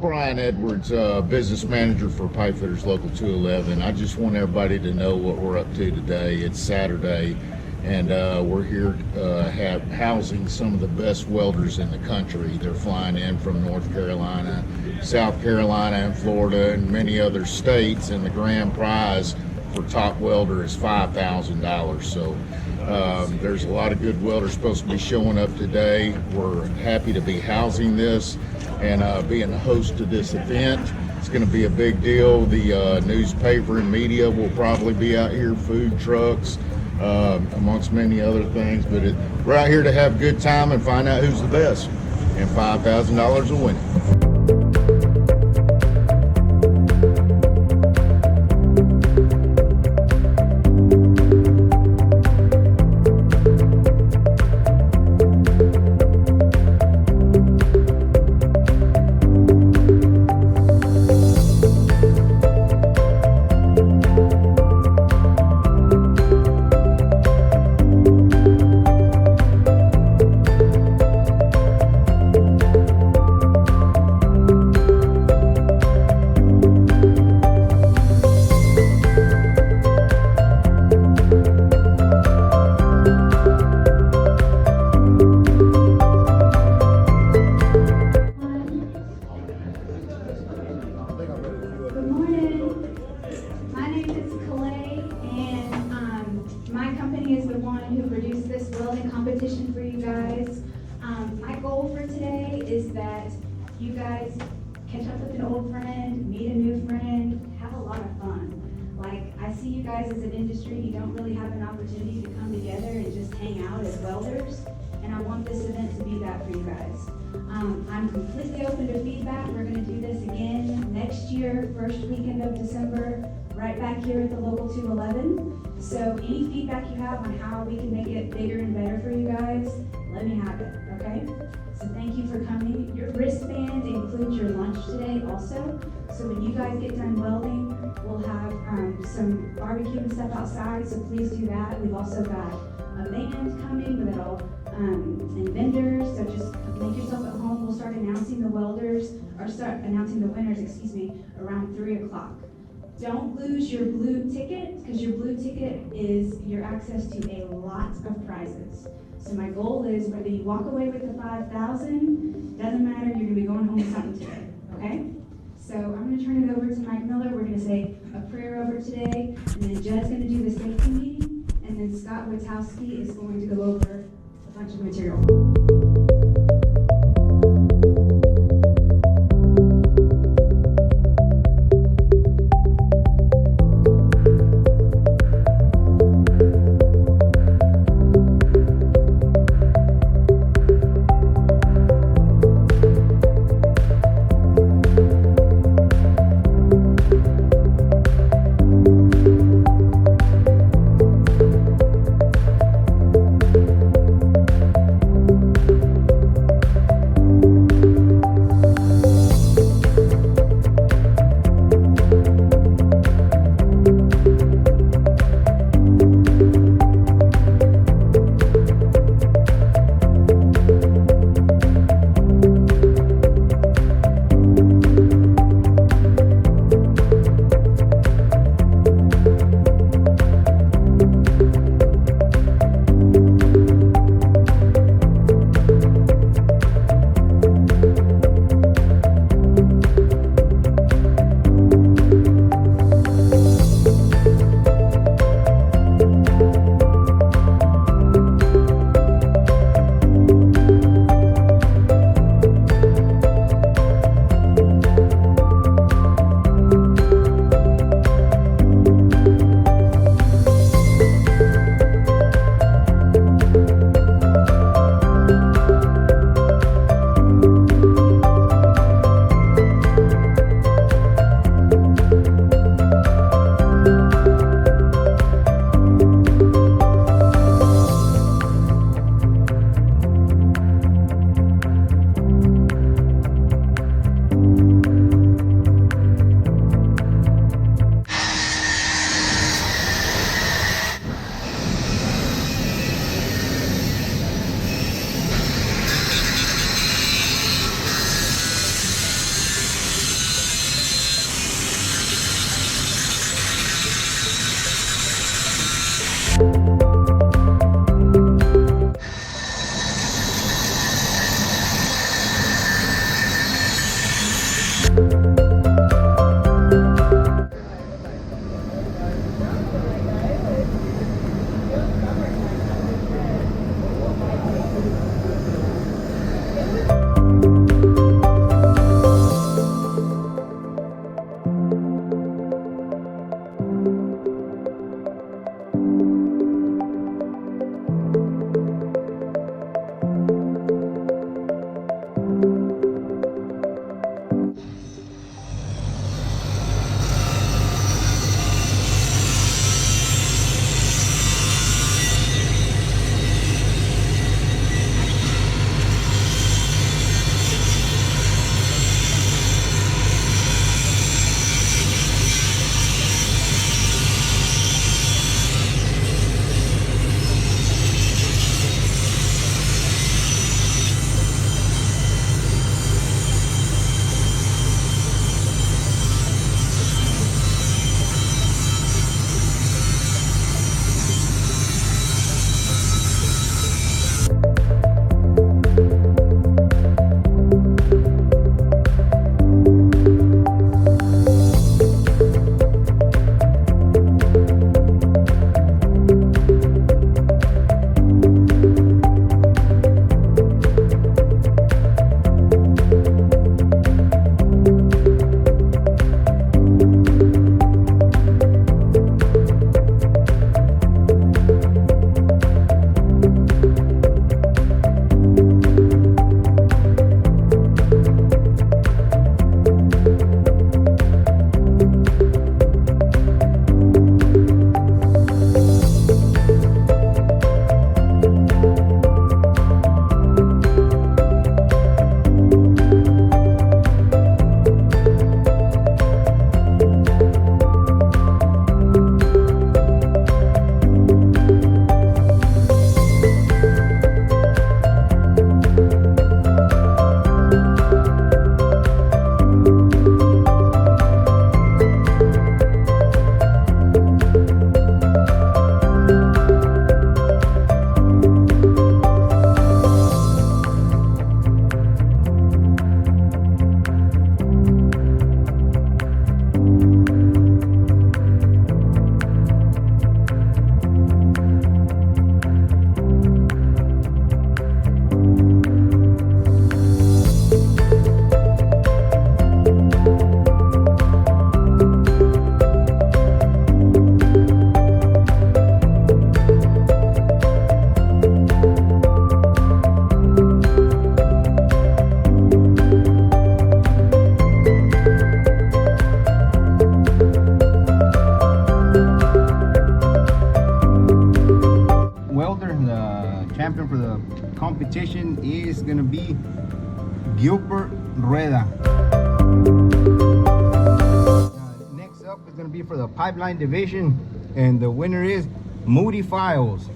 Brian Edwards, business manager for Pipe Fitters Local 211. I just want everybody to know what we're up to today. It's Saturday, and we're here housing some of the best welders in the country. They're flying in from North Carolina, South Carolina, and Florida, and many other states, and the grand prize for top welder is $5,000. So there's a lot of good welders supposed to be showing up today. We're happy to be housing this and being the host of this event. It's going to be a big deal. The newspaper and media will probably be out here, food trucks, amongst many other things. But we're out here to have a good time and find out who's the best. And $5,000 a win. Good morning. My name is Calais, and my company is the one who produced this welding competition for you guys. My goal for today is that you guys catch up with an old friend, meet a new friend, have a lot of fun. Like, I see you guys as an industry, you don't really have an opportunity to come together and just hang out as welders, and I want this event to be that for you guys. I'm completely open to feedback. We're going to do this again next year, first weekend of December, right back here at the Local 211. So any feedback you have on how we can make it bigger and better for you guys, let me have it, okay? So thank you for coming. Your wristband includes your lunch today also. So when you guys get done welding, we'll have some barbecue and stuff outside, so please do that. We've also got a band coming with and vendors, so just make yourself at home. We'll start announcing the winners, around 3 o'clock. Don't lose your blue ticket, because your blue ticket is your access to a lot of prizes. So my goal is whether you walk away with the $5,000, doesn't matter, you're gonna be going home with something today, okay? So I'm gonna turn it over to Mike Miller. We're gonna say a prayer over today, and then Judd's gonna do the safety meeting, and then Scott Witowski is going to go over a bunch of material. champion for the competition is gonna be Gilbert Rueda. Next up is gonna be for the pipeline division, and the winner is Moody Files.